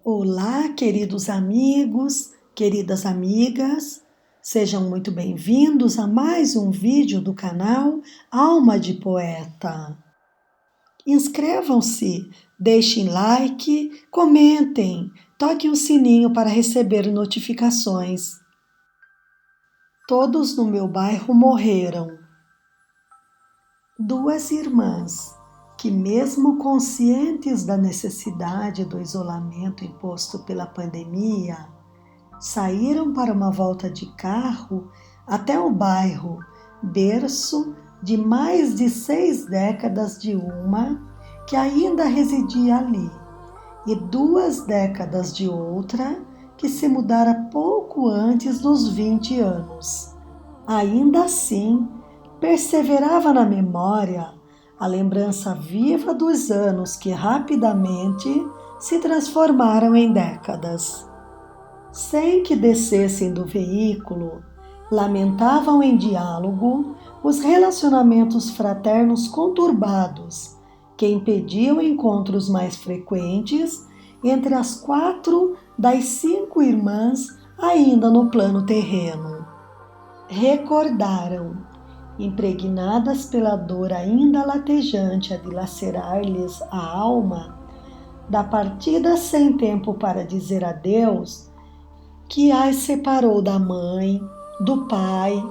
Olá, queridos amigos, queridas amigas, sejam muito bem-vindos a mais um vídeo do canal Alma de Poeta. Inscrevam-se, deixem like, comentem, toquem o sininho para receber notificações. Todos no meu bairro morreram. Duas irmãs que, mesmo conscientes da necessidade do isolamento imposto pela pandemia, saíram para uma volta de carro até o bairro, berço de mais de 6 décadas de uma que ainda residia ali, e 2 décadas de outra que se mudara pouco antes dos 20 anos. Ainda assim, perseverava na memória a lembrança viva dos anos que rapidamente se transformaram em décadas. Sem que descessem do veículo, lamentavam em diálogo os relacionamentos fraternos conturbados que impediam encontros mais frequentes entre as 4 das 5 irmãs ainda no plano terreno. Recordaram, impregnadas pela dor ainda latejante a dilacerar-lhes a alma, da partida sem tempo para dizer adeus, que as separou da mãe, do pai,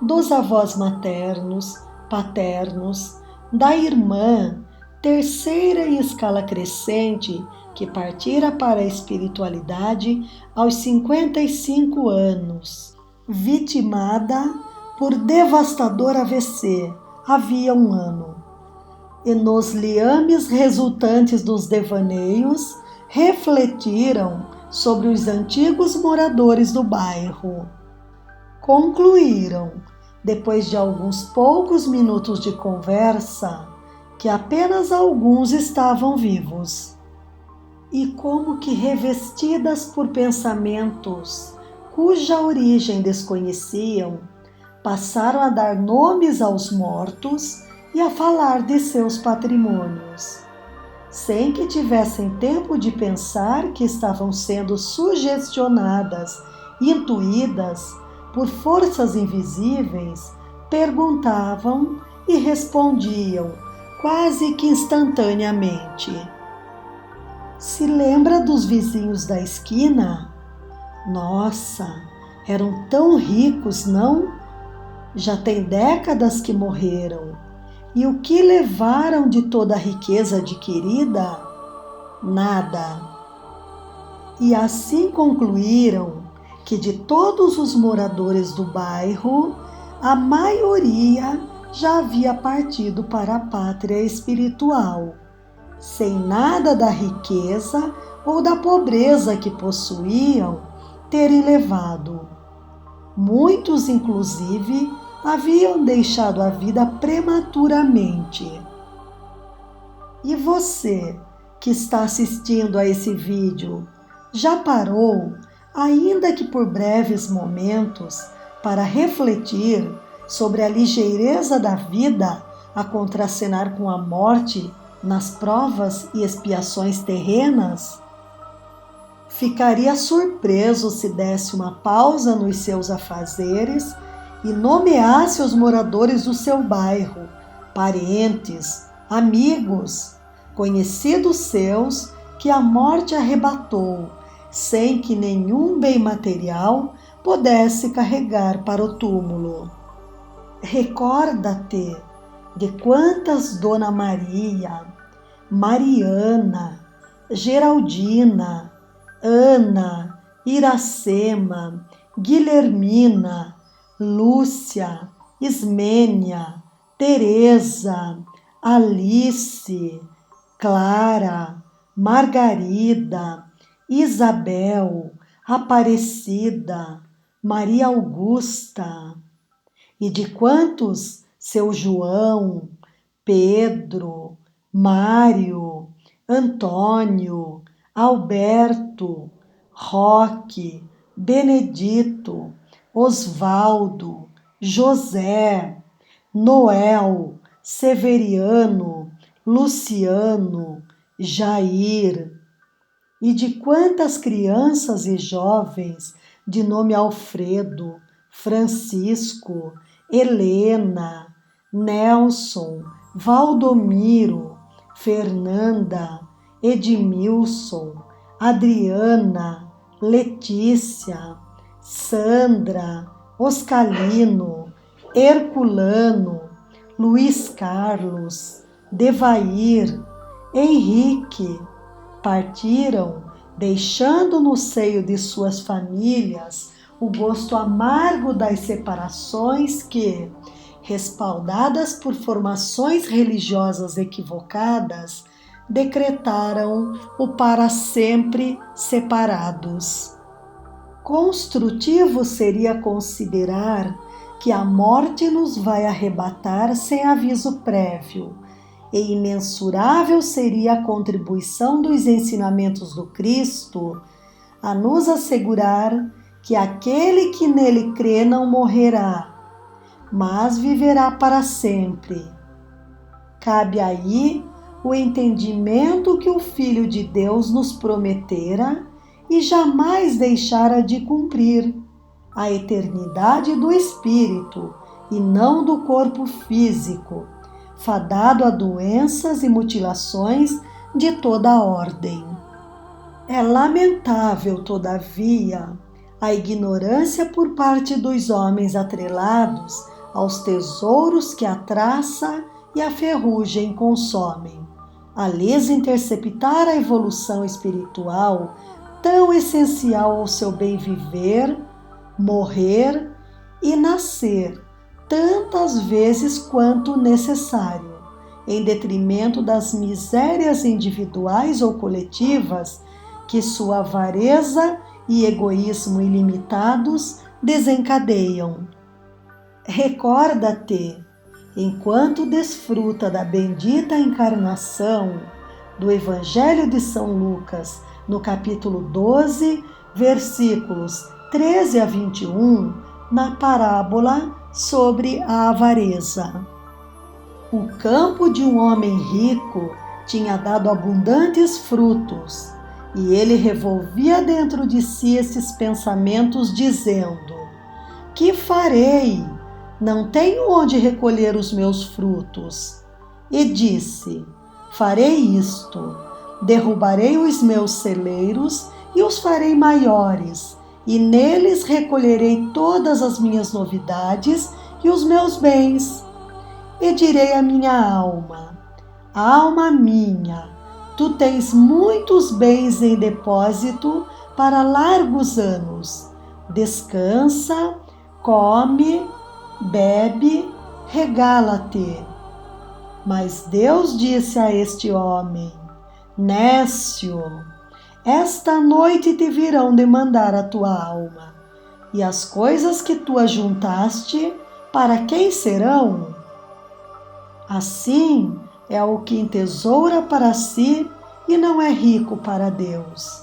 dos avós maternos, paternos, da irmã, terceira em escala crescente, que partira para a espiritualidade aos 55 anos, vitimada por devastador AVC havia um ano. E nos liames resultantes dos devaneios, refletiram sobre os antigos moradores do bairro. Concluíram, depois de alguns poucos minutos de conversa, que apenas alguns estavam vivos. E como que revestidas por pensamentos cuja origem desconheciam, passaram a dar nomes aos mortos e a falar de seus patrimônios, sem que tivessem tempo de pensar que estavam sendo sugestionadas, intuídas por forças invisíveis, perguntavam e respondiam quase que instantaneamente. Se lembra dos vizinhos da esquina? Nossa, eram tão ricos, não? Já tem décadas que morreram. E o que levaram de toda a riqueza adquirida? Nada. E assim concluíram que de todos os moradores do bairro, a maioria já havia partido para a pátria espiritual, sem nada da riqueza ou da pobreza que possuíam terem levado. Muitos, inclusive, haviam deixado a vida prematuramente. E você, que está assistindo a esse vídeo, já parou, ainda que por breves momentos, para refletir sobre a ligeireza da vida a contracenar com a morte nas provas e expiações terrenas? Ficaria surpreso se desse uma pausa nos seus afazeres e nomeasse os moradores do seu bairro, parentes, amigos, conhecidos seus que a morte arrebatou, sem que nenhum bem material pudesse carregar para o túmulo. Recorda-te de quantas Dona Maria, Mariana, Geraldina, Ana, Iracema, Guilhermina, Lúcia, Ismênia, Teresa, Alice, Clara, Margarida, Isabel, Aparecida, Maria Augusta. E de quantos seu João, Pedro, Mário, Antônio, Alberto, Roque, Benedito, Osvaldo, José, Noel, Severiano, Luciano, Jair. e de quantas crianças e jovens de nome Alfredo, Francisco, Helena, Nelson, Valdomiro, Fernanda, Edmilson, Adriana, Letícia, Sandra, Oscalino, Herculano, Luiz Carlos, Devair, Henrique, partiram, deixando no seio de suas famílias o gosto amargo das separações que, respaldadas por formações religiosas equivocadas, decretaram o para sempre separados. Construtivo seria considerar que a morte nos vai arrebatar sem aviso prévio, e imensurável seria a contribuição dos ensinamentos do Cristo a nos assegurar que aquele que nele crê não morrerá, mas viverá para sempre. Cabe aí o entendimento que o Filho de Deus nos prometera e jamais deixara de cumprir, a eternidade do Espírito e não do corpo físico, fadado a doenças e mutilações de toda a ordem. É lamentável, todavia, a ignorância por parte dos homens atrelados aos tesouros que a traça e a ferrugem consomem, a lhes interceptar a evolução espiritual tão essencial ao seu bem viver, morrer e nascer tantas vezes quanto necessário, em detrimento das misérias individuais ou coletivas que sua avareza e egoísmo ilimitados desencadeiam. Recorda-te, enquanto desfruta da bendita encarnação do Evangelho de São Lucas, no capítulo 12, versículos 13 a 21, na parábola sobre a avareza. O campo de um homem rico tinha dado abundantes frutos, e ele revolvia dentro de si esses pensamentos, dizendo: que farei? Não tenho onde recolher os meus frutos. E disse: farei isto: derrubarei os meus celeiros e os farei maiores, e neles recolherei todas as minhas novidades e os meus bens. E direi à minha alma: alma minha, tu tens muitos bens em depósito para largos anos. Descansa, come, bebe, regala-te. Mas Deus disse a este homem: nécio, esta noite te virão demandar a tua alma, e as coisas que tu ajuntaste, para quem serão? Assim é o que entesoura para si e não é rico para Deus.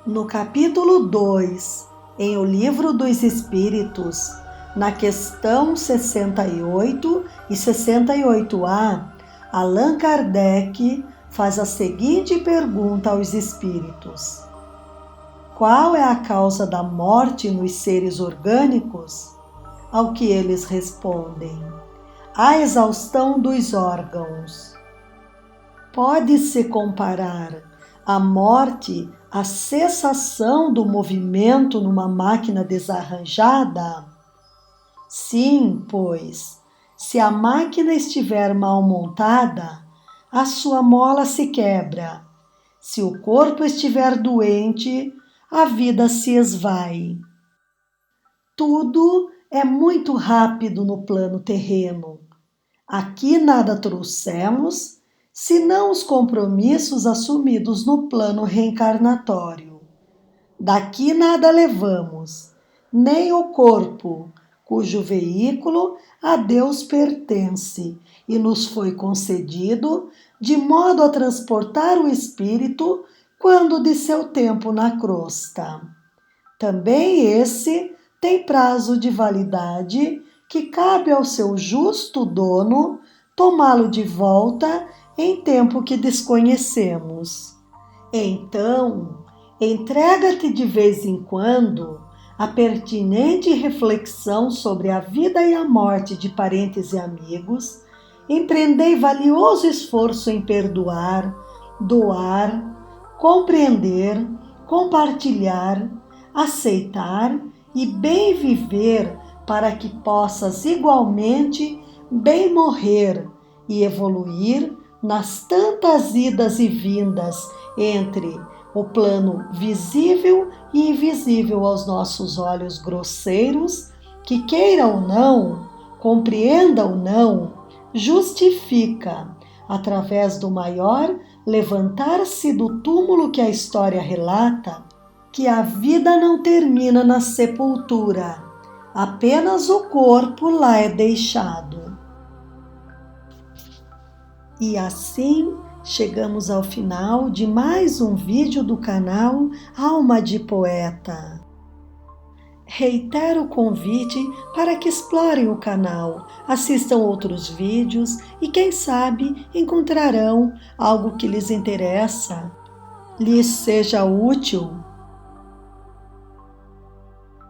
No capítulo 2, em O Livro dos Espíritos, na questão 68 e 68A, Allan Kardec faz a seguinte pergunta aos espíritos: qual é a causa da morte nos seres orgânicos? Ao que eles respondem: a exaustão dos órgãos. Pode-se comparar a morte à cessação do movimento numa máquina desarranjada? Sim, pois, se a máquina estiver mal montada, a sua mola se quebra. Se o corpo estiver doente, a vida se esvai. Tudo é muito rápido no plano terreno. Aqui nada trouxemos, senão os compromissos assumidos no plano reencarnatório. Daqui nada levamos, nem o corpo, cujo veículo a Deus pertence e nos foi concedido de modo a transportar o espírito quando de seu tempo na crosta. Também esse tem prazo de validade que cabe ao seu justo dono tomá-lo de volta em tempo que desconhecemos. Então, Entrega-te de vez em quando à pertinente reflexão sobre a vida e a morte de parentes e amigos. Empreendei valioso esforço em perdoar, doar, compreender, compartilhar, aceitar e bem viver, para que possas igualmente bem morrer e evoluir nas tantas idas e vindas entre o plano visível e invisível aos nossos olhos grosseiros, que queira ou não, compreenda ou não, justifica, através do maior levantar-se do túmulo que a história relata, que a vida não termina na sepultura, apenas o corpo lá é deixado. E assim chegamos ao final de mais um vídeo do canal Alma de Poeta. Reitero o convite para que explorem o canal, assistam outros vídeos e quem sabe encontrarão algo que lhes interessa, lhes seja útil.